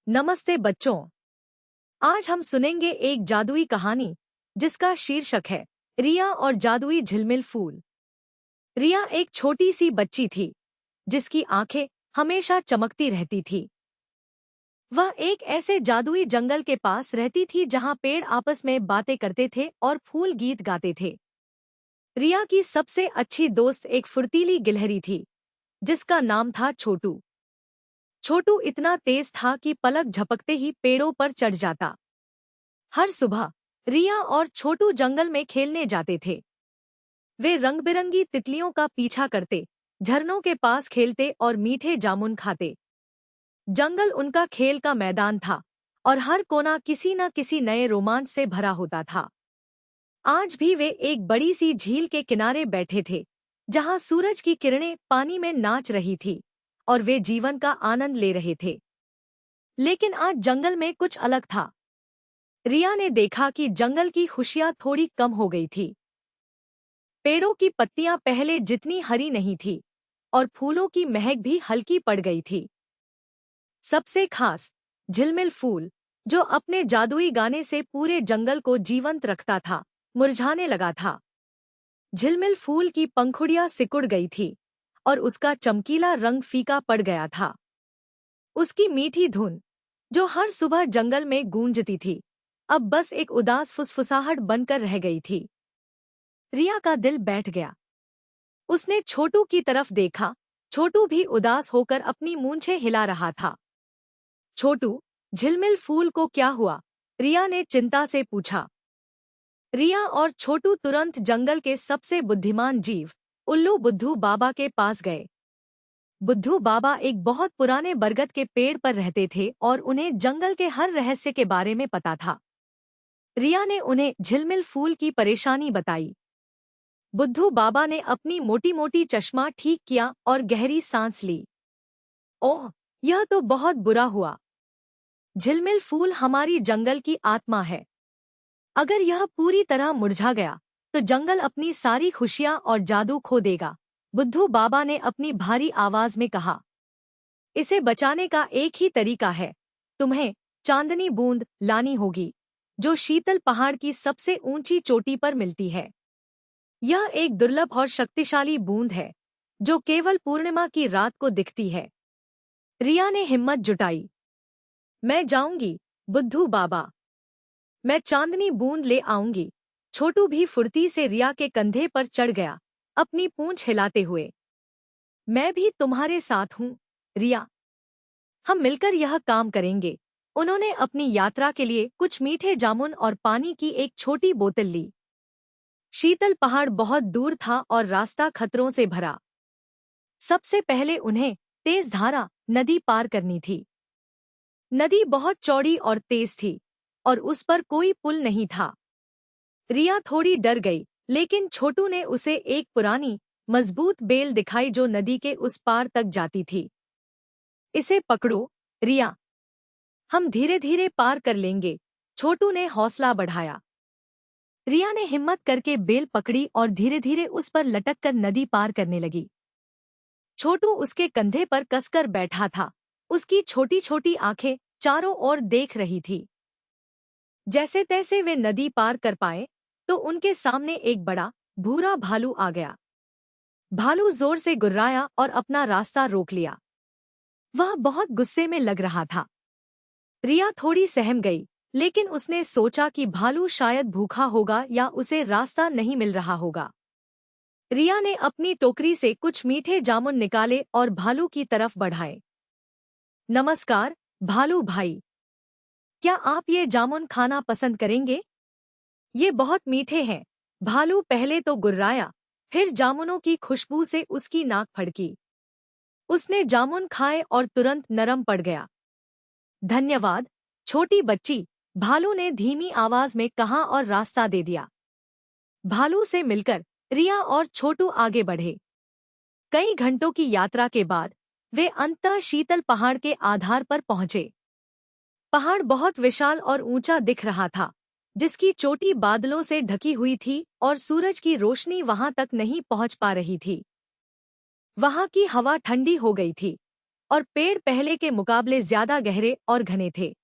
नमस्ते बच्चों। आज हम सुनेंगे एक जादुई कहानी जिसका शीर्षक है रिया और जादुई झिलमिल फूल। रिया एक छोटी सी बच्ची थी जिसकी आंखें हमेशा चमकती रहती थी। वह एक ऐसे जादुई जंगल के पास रहती थी जहां पेड़ आपस में बातें करते थे और फूल गीत गाते थे। रिया की सबसे अच्छी दोस्त एक फुर्तीली गिलहरी थी जिसका नाम था छोटू। छोटू इतना तेज था कि पलक झपकते ही पेड़ों पर चढ़ जाता। हर सुबह रिया और छोटू जंगल में खेलने जाते थे। वे रंग-बिरंगी तितलियों का पीछा करते, झरनों के पास खेलते और मीठे जामुन खाते। जंगल उनका खेल का मैदान था और हर कोना किसी न किसी नए रोमांच से भरा होता था। आज भी वे एक बड़ी सी झील के किनारे बैठे थे, जहां सूरज की किरणें पानी में नाच रही थी और वे जीवन का आनंद ले रहे थे। लेकिन आज जंगल में कुछ अलग था। रिया ने देखा कि जंगल की खुशियां थोड़ी कम हो गई थी। पेड़ों की पत्तियां पहले जितनी हरी नहीं थी और फूलों की महक भी हल्की पड़ गई थी। सबसे खास झिलमिल फूल, जो अपने जादुई गाने से पूरे जंगल को जीवंत रखता था, मुरझाने लगा था। झिलमिल फूल की पंखुड़ियां सिकुड़ गई थी और उसका चमकीला रंग फीका पड़ गया था। उसकी मीठी धुन, जो हर सुबह जंगल में गूंजती थी, अब बस एक उदास फुसफुसाहट बनकर रह गई थी। रिया का दिल बैठ गया। उसने छोटू की तरफ देखा। छोटू भी उदास होकर अपनी मूंछें हिला रहा था। छोटू, झिलमिल फूल को क्या हुआ? रिया ने चिंता से पूछा। रिया और छोटू तुरंत जंगल के सबसे बुद्धिमान जीव, उल्लू बुद्धू बाबा के पास गए। बुद्धू बाबा एक बहुत पुराने बरगद के पेड़ पर रहते थे और उन्हें जंगल के हर रहस्य के बारे में पता था। रिया ने उन्हें झिलमिल फूल की परेशानी बताई। बुद्धू बाबा ने अपनी मोटी-मोटी चश्मा ठीक किया और गहरी सांस ली। ओह, यह तो बहुत बुरा हुआ। झिलमिल फूल हमारी जंगल की आत्मा है। अगर यह पूरी तरह मुरझा गया तो जंगल अपनी सारी खुशियां और जादू खो देगा, बुद्धू बाबा ने अपनी भारी आवाज में कहा। इसे बचाने का एक ही तरीका है, तुम्हें चांदनी बूंद लानी होगी, जो शीतल पहाड़ की सबसे ऊंची चोटी पर मिलती है। यह एक दुर्लभ और शक्तिशाली बूंद है, जो केवल पूर्णिमा की रात को दिखती है। रिया ने हिम्मत जुटाई। मैं जाऊंगी, बुद्धू बाबा। मैं चांदनी बूंद ले आऊंगी। छोटू भी फुर्ती से रिया के कंधे पर चढ़ गया, अपनी पूंछ हिलाते हुए। मैं भी तुम्हारे साथ हूँ, रिया। हम मिलकर यह काम करेंगे। उन्होंने अपनी यात्रा के लिए कुछ मीठे जामुन और पानी की एक छोटी बोतल ली। शीतल पहाड़ बहुत दूर था और रास्ता खतरों से भरा। सबसे पहले उन्हें तेज धारा नदी पार करनी थी। नदी बहुत चौड़ी और तेज थी और उस पर कोई पुल नहीं था। रिया थोड़ी डर गई, लेकिन छोटू ने उसे एक पुरानी, मजबूत बेल दिखाई जो नदी के उस पार तक जाती थी। इसे पकड़ो, रिया। हम धीरे-धीरे पार कर लेंगे, छोटू ने हौसला बढ़ाया। रिया ने हिम्मत करके बेल पकड़ी और धीरे-धीरे उस पर लटककर नदी पार करने लगी। छोटू उसके कंधे पर कसकर बैठा था। उसकी छोटी-छोटी आंखें चारों ओर देख रही थी। जैसे-तैसे वे नदी पार कर पाए तो उनके सामने एक बड़ा, भूरा भालू आ गया। भालू जोर से गुर्राया और अपना रास्ता रोक लिया। वह बहुत गुस्से में लग रहा था। रिया थोड़ी सहम गई, लेकिन उसने सोचा कि भालू शायद भूखा होगा या उसे रास्ता नहीं मिल रहा होगा। रिया ने अपनी टोकरी से कुछ मीठे जामुन निकाले और भालू की तरफ बढ़ाए। नमस्कार, भालू भाई। क्या आप ये जामुन खाना पसंद करेंगे? ये बहुत मीठे हैं। भालू पहले तो गुर्राया, फिर जामुनों की खुशबू से उसकी नाक फड़की। उसने जामुन खाए और तुरंत नरम पड़ गया। धन्यवाद, छोटी बच्ची, भालू ने धीमी आवाज में कहा और रास्ता दे दिया। भालू से मिलकर रिया और छोटू आगे बढ़े। कई घंटों की यात्रा के बाद वे अंततः शीतल पहाड़ के आधार पर पहुंचे। पहाड़ बहुत विशाल और ऊंचा दिख रहा था, जिसकी चोटी बादलों से ढकी हुई थी और सूरज की रोशनी वहां तक नहीं पहुंच पा रही थी। वहां की हवा ठंडी हो गई थी और पेड़ पहले के मुकाबले ज्यादा गहरे और घने थे।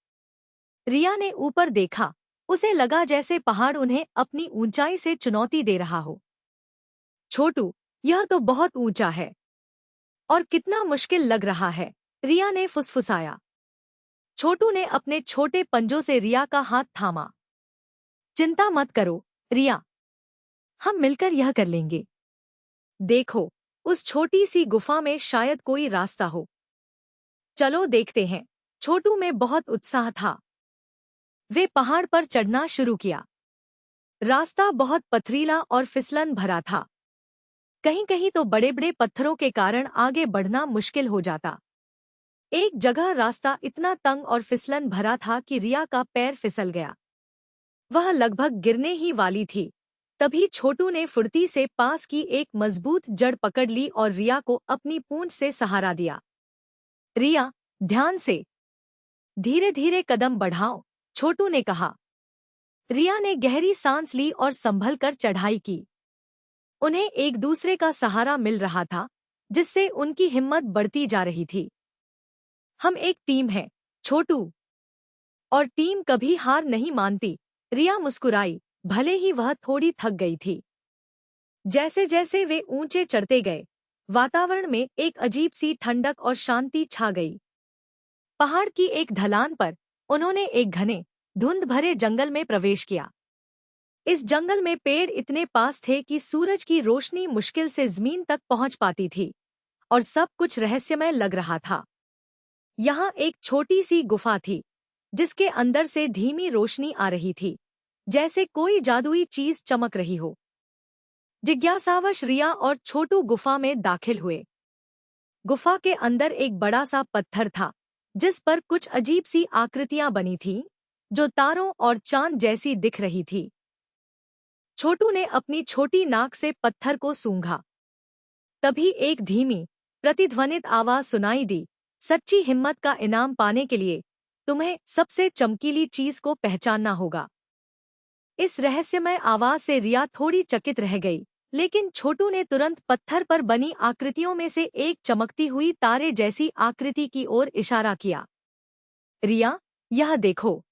रिया ने ऊपर देखा, उसे लगा जैसे पहाड़ उन्हें अपनी ऊंचाई से चुनौती दे रहा हो। छोटू, यह तो बहुत ऊंचा है और कितना मुश्किल लग रहा है, रिया ने फुसफुसाया। छोटू ने अपने छोटे पंजों से रिया का हाथ थामा। चिंता मत करो, रिया, हम मिलकर यह कर लेंगे। देखो, उस छोटी सी गुफा में शायद कोई रास्ता हो। चलो देखते हैं। छोटू में बहुत उत्साह था। वे पहाड़ पर चढ़ना शुरू किया। रास्ता बहुत पथरीला और फिसलन भरा था। कहीं कहीं तो बड़े बड़े पत्थरों के कारण आगे बढ़ना मुश्किल हो जाता। एक जगह रास्ता इतना तंग और फिसलन भरा था कि रिया का पैर फिसल गया। वह लगभग गिरने ही वाली थी। तभी छोटू ने फुर्ती से पास की एक मजबूत जड़ पकड़ ली और रिया को अपनी पूंछ से सहारा दिया। रिया, ध्यान से, धीरे धीरे कदम बढ़ाओ, छोटू ने कहा। रिया ने गहरी सांस ली और संभल कर चढ़ाई की। उन्हें एक दूसरे का सहारा मिल रहा था, जिससे उनकी हिम्मत बढ़ती जा रही थी। हम एक टीम है, छोटू, और टीम कभी हार नहीं मानती, रिया मुस्कुराई, भले ही वह थोड़ी थक गई थी। जैसे जैसे वे ऊंचे चढ़ते गए, वातावरण में एक अजीब सी ठंडक और शांति छा गई। पहाड़ की एक ढलान पर उन्होंने एक घने, धुंध भरे जंगल में प्रवेश किया। इस जंगल में पेड़ इतने पास थे कि सूरज की रोशनी मुश्किल से जमीन तक पहुंच पाती थी, और सब कुछ रहस्यमय लग रहा था। यहाँ एक छोटी सी गुफा थी, जिसके अंदर से धीमी रोशनी आ रही थी, जैसे कोई जादुई चीज चमक रही हो। जिज्ञासावश रिया और छोटू गुफा में दाखिल हुए। गुफा के अंदर एक बड़ा सा पत्थर था, जिस पर कुछ अजीब सी आकृतियां बनी थीं, जो तारों और चांद जैसी दिख रही थी। छोटू ने अपनी छोटी नाक से पत्थर को सूंघा। तभी एक धीमी, प्रतिध्वनित आवाज सुनाई दी, सच्ची हिम्मत का इनाम पाने के लिए तुम्हें सबसे चमकीली चीज को पहचानना होगा। इस रहस्यमय आवाज से रिया थोड़ी चकित रह गई, लेकिन छोटू ने तुरंत पत्थर पर बनी आकृतियों में से एक चमकती हुई तारे जैसी आकृति की ओर इशारा किया। रिया, यह देखो,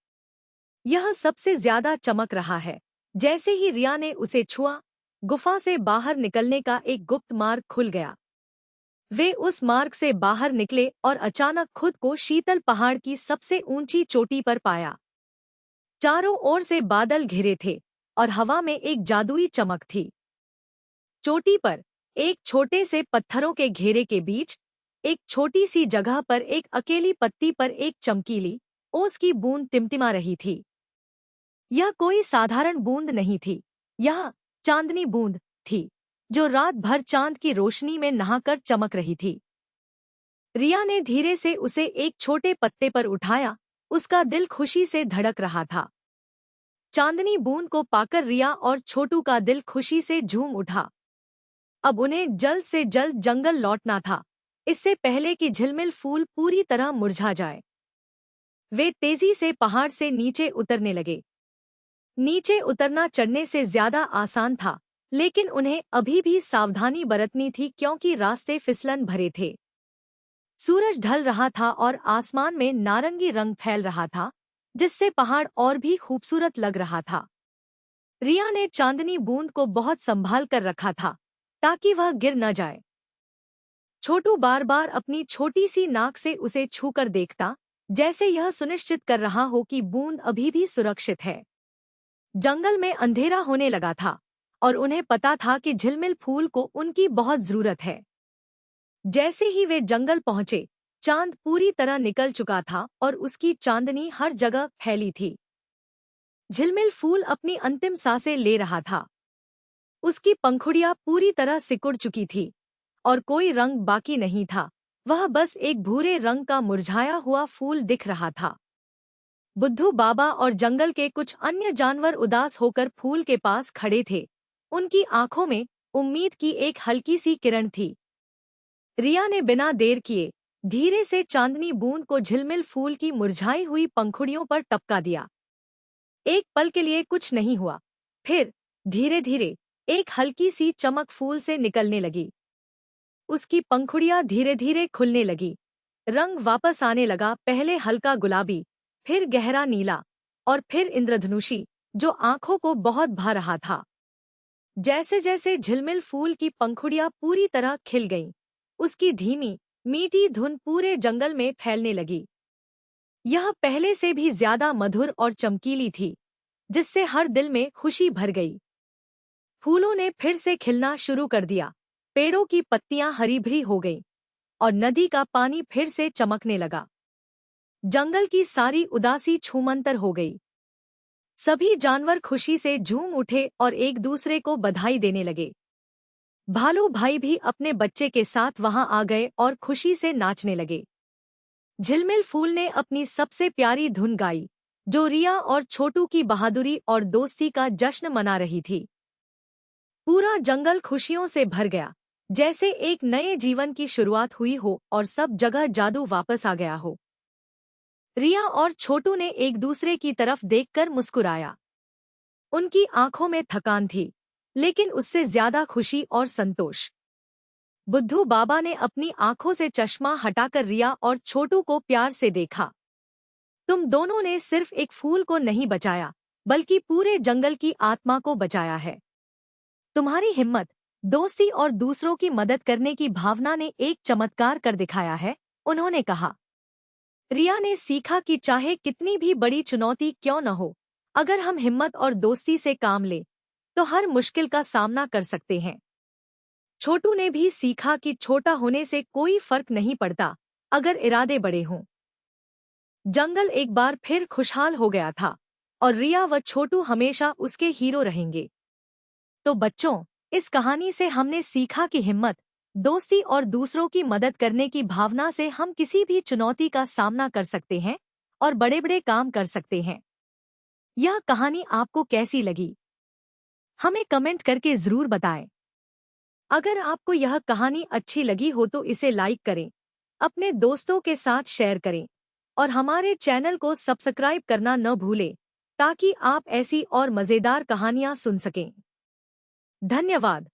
यह सबसे ज्यादा चमक रहा है। जैसे ही रिया ने उसे छुआ, गुफा से बाहर निकलने का एक गुप्त मार्ग खुल गया। वे उस मार्ग से बाहर निकले और अचानक खुद को शीतल पहाड़ की सबसे ऊंची चोटी पर पाया। चारों ओर से बादल घिरे थे और हवा में एक जादुई चमक थी। चोटी पर, एक छोटे से पत्थरों के घेरे के बीच, एक छोटी सी जगह पर एक अकेली पत्ती पर एक चमकीली, ओस की बूंद टिमटिमा रही थी। यह कोई साधारण बूंद नहीं थी, यह चांदनी बूंद थी, जो रात भर चांद की रोशनी में नहाकर चमक रही थी। रिया ने धीरे से उसे एक छोटे पत्ते पर उठाया, उसका दिल खुशी से धड़क रहा था। चांदनी बूंद को पाकर रिया और छोटू का दिल खुशी से झूम उठा। अब उन्हें जल्द से जल्द जंगल लौटना था, इससे पहले कि झिलमिल फूल पूरी तरह मुरझा जाए। वे तेजी से पहाड़ से नीचे उतरने लगे। नीचे उतरना चढ़ने से ज्यादा आसान था, लेकिन उन्हें अभी भी सावधानी बरतनी थी क्योंकि रास्ते फिसलन भरे थे। सूरज ढल रहा था और आसमान में नारंगी रंग फैल रहा था, जिससे पहाड़ और भी खूबसूरत लग रहा था। रिया ने चांदनी बूंद को बहुत संभाल कर रखा था, ताकि वह गिर न जाए। छोटू बार बार अपनी छोटी सी नाक से उसे छूकर देखता, जैसे यह सुनिश्चित कर रहा हो कि बूंद अभी भी सुरक्षित है। जंगल में अंधेरा होने लगा था, और उन्हें पता था कि झिलमिल फूल को उनकी बहुत जरूरत है। जैसे ही वे जंगल पहुंचे, चांद पूरी तरह निकल चुका था और उसकी चांदनी हर जगह फैली थी। झिलमिल फूल अपनी अंतिम सांसें ले रहा था। उसकी पंखुड़ियां पूरी तरह सिकुड़ चुकी थी और कोई रंग बाकी नहीं था, वह बस एक भूरे रंग का मुरझाया हुआ फूल दिख रहा था। बुद्धू बाबा और जंगल के कुछ अन्य जानवर उदास होकर फूल के पास खड़े थे। उनकी आंखों में उम्मीद की एक हल्की सी किरण थी। रिया ने बिना देर किए धीरे से चांदनी बूंद को झिलमिल फूल की मुरझाई हुई पंखुड़ियों पर टपका दिया। एक पल के लिए कुछ नहीं हुआ, फिर धीरे धीरे एक हल्की सी चमक फूल से निकलने लगी। उसकी पंखुड़ियां धीरे धीरे खुलने लगी। रंग वापस आने लगा, पहले हल्का गुलाबी, फिर गहरा नीला और फिर इंद्रधनुषी, जो आंखों को बहुत भा रहा था। जैसे जैसे झिलमिल फूल की पंखुड़ियां पूरी तरह खिल गईं, उसकी धीमी मीठी धुन पूरे जंगल में फैलने लगी। यह पहले से भी ज्यादा मधुर और चमकीली थी, जिससे हर दिल में खुशी भर गई। फूलों ने फिर से खिलना शुरू कर दिया, पेड़ों की पत्तियां हरी भरी हो गईं और नदी का पानी फिर से चमकने लगा। जंगल की सारी उदासी छूमंतर हो गई। सभी जानवर खुशी से झूम उठे और एक दूसरे को बधाई देने लगे। भालू भाई भी अपने बच्चे के साथ वहां आ गए और खुशी से नाचने लगे। झिलमिल फूल ने अपनी सबसे प्यारी धुन गाई, जो रिया और छोटू की बहादुरी और दोस्ती का जश्न मना रही थी। पूरा जंगल खुशियों से भर गया, जैसे एक नए जीवन की शुरुआत हुई हो और सब जगह जादू वापस आ गया हो। रिया और छोटू ने एक दूसरे की तरफ देखकर मुस्कुराया। उनकी आंखों में थकान थी, लेकिन उससे ज्यादा खुशी और संतोष। बुद्धू बाबा ने अपनी आंखों से चश्मा हटाकर रिया और छोटू को प्यार से देखा। तुम दोनों ने सिर्फ एक फूल को नहीं बचाया, बल्कि पूरे जंगल की आत्मा को बचाया है। तुम्हारी हिम्मत, दोस्ती और दूसरों की मदद करने की भावना ने एक चमत्कार कर दिखाया है, उन्होंने कहा। रिया ने सीखा कि चाहे कितनी भी बड़ी चुनौती क्यों न हो, अगर हम हिम्मत और दोस्ती से काम लें, तो हर मुश्किल का सामना कर सकते हैं। छोटू ने भी सीखा कि छोटा होने से कोई फर्क नहीं पड़ता, अगर इरादे बड़े हों। जंगल एक बार फिर खुशहाल हो गया था और रिया व छोटू हमेशा उसके हीरो रहेंगे। तो बच्चों, इस कहानी से हमने सीखा कि हिम्मत, दोस्ती और दूसरों की मदद करने की भावना से हम किसी भी चुनौती का सामना कर सकते हैं और बड़े-बड़े काम कर सकते हैं। यह कहानी आपको कैसी लगी? हमें कमेंट करके जरूर बताएं। अगर आपको यह कहानी अच्छी लगी हो तो इसे लाइक करें, अपने दोस्तों के साथ शेयर करें और हमारे चैनल को सब्सक्राइब करना न भूलें, ताकि आप ऐसी और मजेदार कहानियां सुन सकें। धन्यवाद।